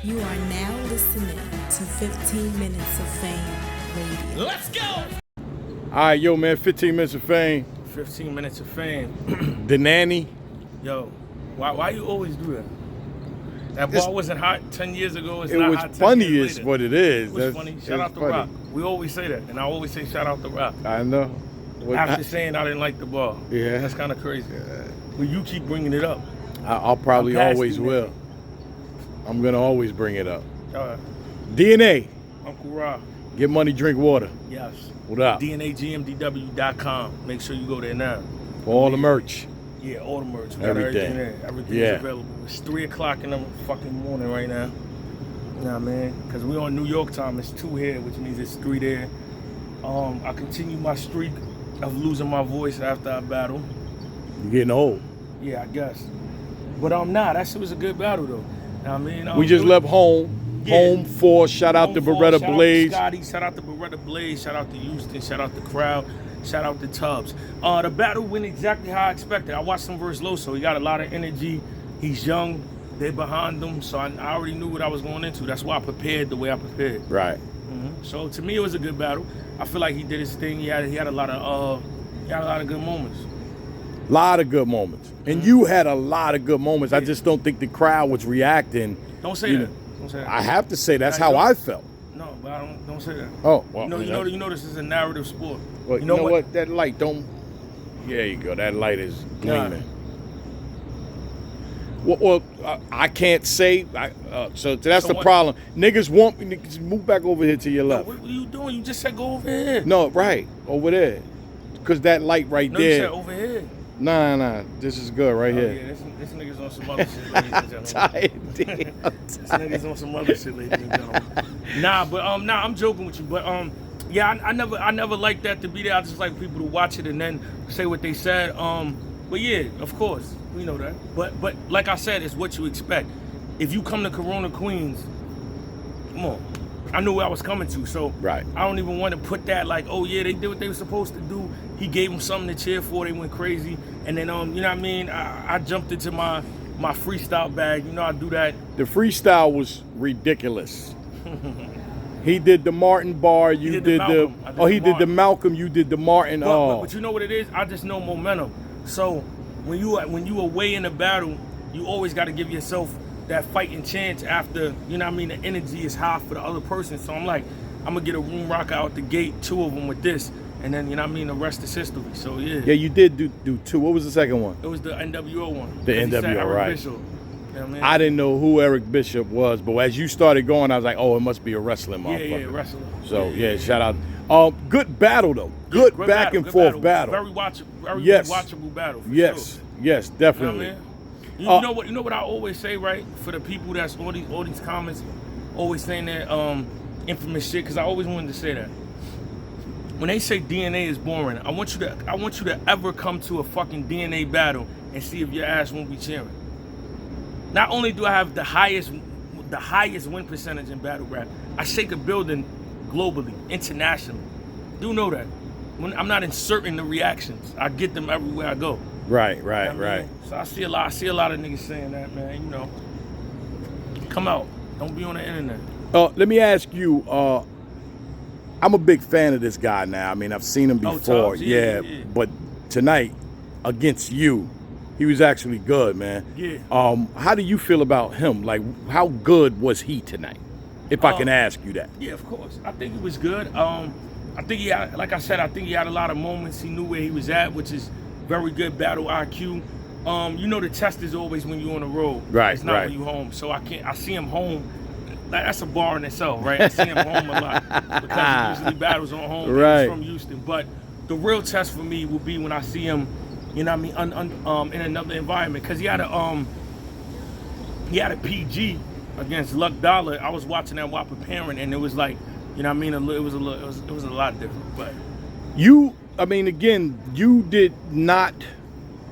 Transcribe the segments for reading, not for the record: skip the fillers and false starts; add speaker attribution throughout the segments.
Speaker 1: You are now listening to 15 Minutes of Fame Radio.
Speaker 2: Let's go!
Speaker 3: All right, yo, man, 15 Minutes of Fame.
Speaker 2: 15 Minutes of Fame.
Speaker 3: The Nanny.
Speaker 2: Yo, why you always do that? That ball wasn't hot 10 years ago. It's
Speaker 3: It
Speaker 2: not
Speaker 3: was
Speaker 2: hot 10
Speaker 3: funny
Speaker 2: years
Speaker 3: is
Speaker 2: later.
Speaker 3: what it is.
Speaker 2: It was funny. Shout out to Rock. We always say that, and I always say shout out to Rock.
Speaker 3: I know.
Speaker 2: After saying I didn't like the ball.
Speaker 3: Yeah.
Speaker 2: That's kind of crazy. But you keep bringing it up.
Speaker 3: I'll probably
Speaker 2: I'm past
Speaker 3: always
Speaker 2: you,
Speaker 3: will.
Speaker 2: man.
Speaker 3: I'm going to always bring it up.
Speaker 2: Uh,
Speaker 3: DNA.
Speaker 2: Uncle Rock.
Speaker 3: Get money, drink water.
Speaker 2: Yes.
Speaker 3: What up?
Speaker 2: DNAGMDW.com. Make sure you go there now.
Speaker 3: For all the merch.
Speaker 2: Yeah, all the merch. We got
Speaker 3: Everything.
Speaker 2: there. Everything's
Speaker 3: Yeah.
Speaker 2: available. It's 3 o'clock in the fucking morning right now. You know what I mean? Because we're on New York time. It's 2 here, which means it's 3 there. I continue my streak of losing my voice after I battle.
Speaker 3: You're getting old.
Speaker 2: Yeah, I guess. But that shit was a good battle though. Know what I mean?
Speaker 3: We just left home.
Speaker 2: Yeah.
Speaker 3: Home 4. Shout out to Beretta Blaze.
Speaker 2: Shout out to Scotty. Shout out to Beretta Blaze. Shout out to Houston. Shout out to Crowd. Shout out to Tubbs. The battle went exactly how I expected. I watched him versus Loso. He got a lot of energy. He's young. They're behind him. So I already knew what I was going into. That's why I prepared the way I prepared.
Speaker 3: Right.
Speaker 2: So to me, it was a good battle. I feel like he did his thing. He had a lot of good moments.
Speaker 3: Lot of good moments. And you had a lot of good moments. I just don't think the crowd was reacting.
Speaker 2: Don't say
Speaker 3: You
Speaker 2: that.
Speaker 3: know,
Speaker 2: Don't say that.
Speaker 3: I have to say that's
Speaker 2: Now, you
Speaker 3: how
Speaker 2: don't-
Speaker 3: I felt.
Speaker 2: No, but I don't say that.
Speaker 3: Oh, well.
Speaker 2: You know this is a narrative sport.
Speaker 3: Well, you know what? That light don't. There you go. That light is gleaming. Well, I can't say. So that's
Speaker 2: So
Speaker 3: the
Speaker 2: what?
Speaker 3: problem. Niggas want me to move back over here to your left.
Speaker 2: What are you doing? You just said go over here.
Speaker 3: No, right over there, because that light right
Speaker 2: No, you
Speaker 3: there.
Speaker 2: said over here.
Speaker 3: Nah. This is good right
Speaker 2: Oh,
Speaker 3: here.
Speaker 2: yeah, this nigga's on some other shit, ladies and gentlemen.
Speaker 3: Tired, damn.
Speaker 2: This nigga's on some other shit, ladies and gentlemen. I'm joking with you, but yeah, I never liked that to be there. I just like people to watch it and then say what they said. But yeah, of course, we know that. But like I said, it's what you expect. If you come to Corona, Queens, come on. I knew where I was coming to, so
Speaker 3: Right.
Speaker 2: I don't even want to put that like, oh yeah, they did what they were supposed to do. He gave them something to cheer for. They went crazy, and then you know what I mean. I jumped into my freestyle bag. You know I do that.
Speaker 3: The freestyle was ridiculous. He did the Martin bar. You
Speaker 2: did
Speaker 3: did
Speaker 2: the
Speaker 3: the.
Speaker 2: Malcolm. I did
Speaker 3: Oh, he
Speaker 2: the
Speaker 3: did the
Speaker 2: Martin.
Speaker 3: Malcolm. You did the Martin.
Speaker 2: But you know what it is? I just know momentum. So when you away in a battle, you always got to give yourself that fighting chance after, you know what I mean, the energy is high for the other person. So I'm like, I'm going to get a room rocker out the gate, 2 of them with this, and then, you know what I mean, the rest is history. So yeah.
Speaker 3: Yeah, you did do 2. What was the second one?
Speaker 2: It was the NWO one.
Speaker 3: The
Speaker 2: He said
Speaker 3: NWO,
Speaker 2: Eric
Speaker 3: right.
Speaker 2: Bishop. You know what I mean?
Speaker 3: I didn't know who Eric Bishop was, but as you started going, I was like, oh, it must be a wrestling motherfucker.
Speaker 2: Yeah, wrestler.
Speaker 3: So yeah, shout out. Good battle though. Good
Speaker 2: Great
Speaker 3: back and
Speaker 2: good
Speaker 3: forth battle.
Speaker 2: Very watchable,
Speaker 3: Yes.
Speaker 2: watchable battle. For
Speaker 3: Yes,
Speaker 2: sure.
Speaker 3: yes,
Speaker 2: You know what
Speaker 3: definitely.
Speaker 2: I mean? You know what I always say, right? For the people that's all these comments always saying that infamous shit, because I always wanted to say that. When they say DNA is boring, I want you to ever come to a fucking DNA battle and see if your ass won't be cheering. Not only do I have the highest win percentage in battle rap, I shake a building globally, internationally. Do know that. When I'm not inserting the reactions, I get them everywhere I go.
Speaker 3: Right.
Speaker 2: You know what I mean? So I see a lot of niggas saying that, man. You know, come out. Don't be on the internet.
Speaker 3: Let me ask you. I'm a big fan of this guy now. I mean, I've seen him
Speaker 2: Oh,
Speaker 3: before.
Speaker 2: Tubbs, yeah.
Speaker 3: But tonight against you, he was actually good, man.
Speaker 2: Yeah.
Speaker 3: How do you feel about him? Like, how good was he tonight? If I can ask you that.
Speaker 2: Yeah, of course. I think it was good. I think he had, like I said, I think he had a lot of moments. He knew where he was at, which is very good battle IQ. You know, the test is always when you're on the road.
Speaker 3: Right,
Speaker 2: It's not
Speaker 3: right.
Speaker 2: when you're home. So I see him home. That's a bar in itself, right? I see him home a lot because he usually battles on home.
Speaker 3: Right.
Speaker 2: He's from Houston. But the real test for me will be when I see him, you know what I mean, in another environment. Because he had a PG against Luck Dollar. I was watching that while preparing, and it was like, you know what I mean, it was a lot different. But
Speaker 3: I mean, again, you did not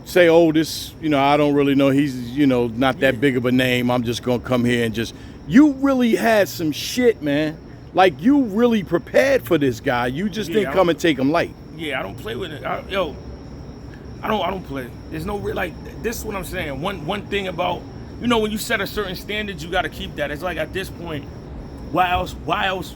Speaker 3: say, oh, this, I don't really know. He's, not that big of a name. I'm just going to come here and just, you really had some shit, man. Like, you really prepared for this guy. You just didn't come and take him light.
Speaker 2: Yeah, I don't play with it. I don't play. There's no real, like, this is what I'm saying. One thing about you know, when you set a certain standard, you got to keep that. It's like at this point, why else?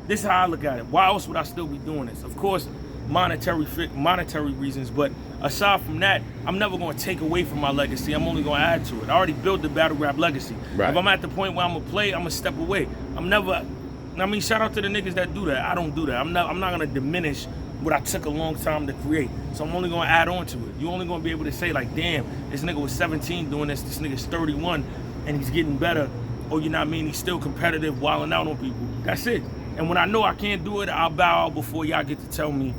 Speaker 2: This is how I look at it. Why else would I still be doing this? Of course, monetary reasons, but aside from that, I'm never going to take away from my legacy. I'm only going to add to it. I already built the battle rap legacy.
Speaker 3: Right.
Speaker 2: If I'm at the point where I'm going to play, I'm going to step away. I'm never, I mean, shout out to the niggas that do that. I don't do that. I'm not going to diminish what I took a long time to create. So I'm only going to add on to it. You're only going to be able to say like, damn, this nigga was 17 doing this nigga's 31 and he's getting better. Or you know what I mean, he's still competitive, wilding out on people. That's it. And when I know I can't do it, I'll bow out before y'all get to tell me,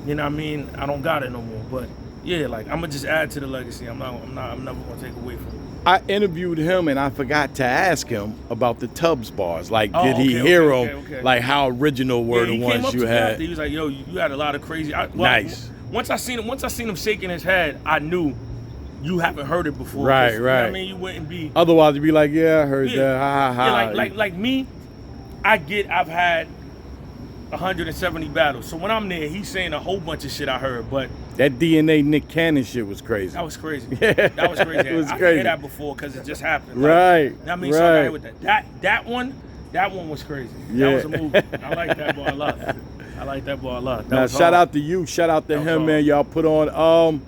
Speaker 2: you know what I mean, I don't got it no more. But yeah, like I'm gonna just add to the legacy. I'm never gonna take away from it.
Speaker 3: I interviewed him and I forgot to ask him about the Tubbs bars. Like,
Speaker 2: Oh,
Speaker 3: did he
Speaker 2: okay,
Speaker 3: hear
Speaker 2: okay,
Speaker 3: them?
Speaker 2: okay.
Speaker 3: Like, how original were
Speaker 2: Yeah,
Speaker 3: the
Speaker 2: he came
Speaker 3: ones
Speaker 2: up
Speaker 3: you
Speaker 2: to me
Speaker 3: had?
Speaker 2: after. He was like, "Yo, you had a lot of crazy."
Speaker 3: Nice.
Speaker 2: Once I seen him shaking his head, I knew you haven't heard it before.
Speaker 3: Right,
Speaker 2: 'cause, you know what
Speaker 3: right.
Speaker 2: I mean, you wouldn't be.
Speaker 3: Otherwise, you'd be like, yeah, I heard
Speaker 2: Yeah,
Speaker 3: that. Ha, ha, ha.
Speaker 2: yeah, like me, I've had 170 battles. So when I'm there, he's saying a whole bunch of shit I heard, but
Speaker 3: That DNA Nick Cannon shit was crazy.
Speaker 2: that was crazy.
Speaker 3: Yeah,
Speaker 2: That was crazy.
Speaker 3: it was
Speaker 2: I didn't
Speaker 3: crazy.
Speaker 2: hear that before because it just happened. Like,
Speaker 3: Right,
Speaker 2: I mean, so I got
Speaker 3: right.
Speaker 2: hit with that. That one was crazy.
Speaker 3: Yeah.
Speaker 2: That was a movie. I like that boy a lot. I like that boy a lot. That
Speaker 3: Now,
Speaker 2: was
Speaker 3: shout
Speaker 2: hard.
Speaker 3: out to you. Shout out to
Speaker 2: That was
Speaker 3: him,
Speaker 2: hard.
Speaker 3: man. Y'all put on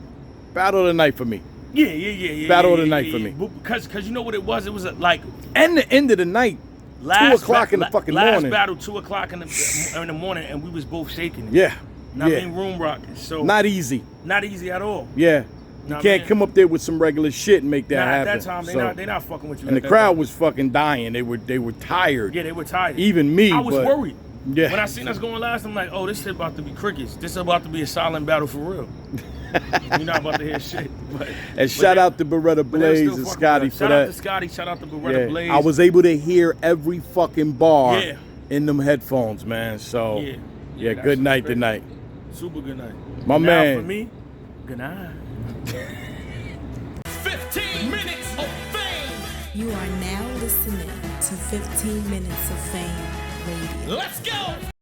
Speaker 3: Battle of the Night for me.
Speaker 2: Yeah.
Speaker 3: Battle of the night for me.
Speaker 2: Because you know what it was? It was like
Speaker 3: And the end of the night, 2 o'clock in the fucking
Speaker 2: last
Speaker 3: morning.
Speaker 2: battle, 2 o'clock in the morning, and we was both shaking it.
Speaker 3: Yeah.
Speaker 2: Not
Speaker 3: yeah.
Speaker 2: being room rocking. So
Speaker 3: Not easy.
Speaker 2: not easy at all.
Speaker 3: Yeah. You
Speaker 2: Nah,
Speaker 3: can't
Speaker 2: man.
Speaker 3: come up there with some regular shit and make that
Speaker 2: Nah,
Speaker 3: happen.
Speaker 2: at that time, they not fucking with you.
Speaker 3: And
Speaker 2: at
Speaker 3: the
Speaker 2: that
Speaker 3: crowd
Speaker 2: time.
Speaker 3: was fucking dying. They were tired.
Speaker 2: Yeah, they were tired.
Speaker 3: Even me,
Speaker 2: I was
Speaker 3: but-
Speaker 2: worried.
Speaker 3: Yeah.
Speaker 2: When I seen us going last, I'm like, oh, this shit about to be crickets. This is about to be a silent battle for real. You're not about to hear shit.
Speaker 3: And shout out to Beretta
Speaker 2: but they were
Speaker 3: Blaze
Speaker 2: still
Speaker 3: and
Speaker 2: fucking
Speaker 3: Scotty
Speaker 2: with us.
Speaker 3: for
Speaker 2: Shout out to
Speaker 3: that.
Speaker 2: Scotty. Shout out to Beretta Blaze.
Speaker 3: Yeah. I was able to hear every fucking bar
Speaker 2: Yeah.
Speaker 3: in them headphones, man. So
Speaker 2: Yeah.
Speaker 3: yeah,
Speaker 2: that's
Speaker 3: good night
Speaker 2: crazy.
Speaker 3: tonight.
Speaker 2: Super good night.
Speaker 3: My
Speaker 2: now
Speaker 3: man.
Speaker 2: For me, good night.
Speaker 4: 15 minutes of fame.
Speaker 1: You are now listening to 15 Minutes of Fame Radio.
Speaker 4: Let's go.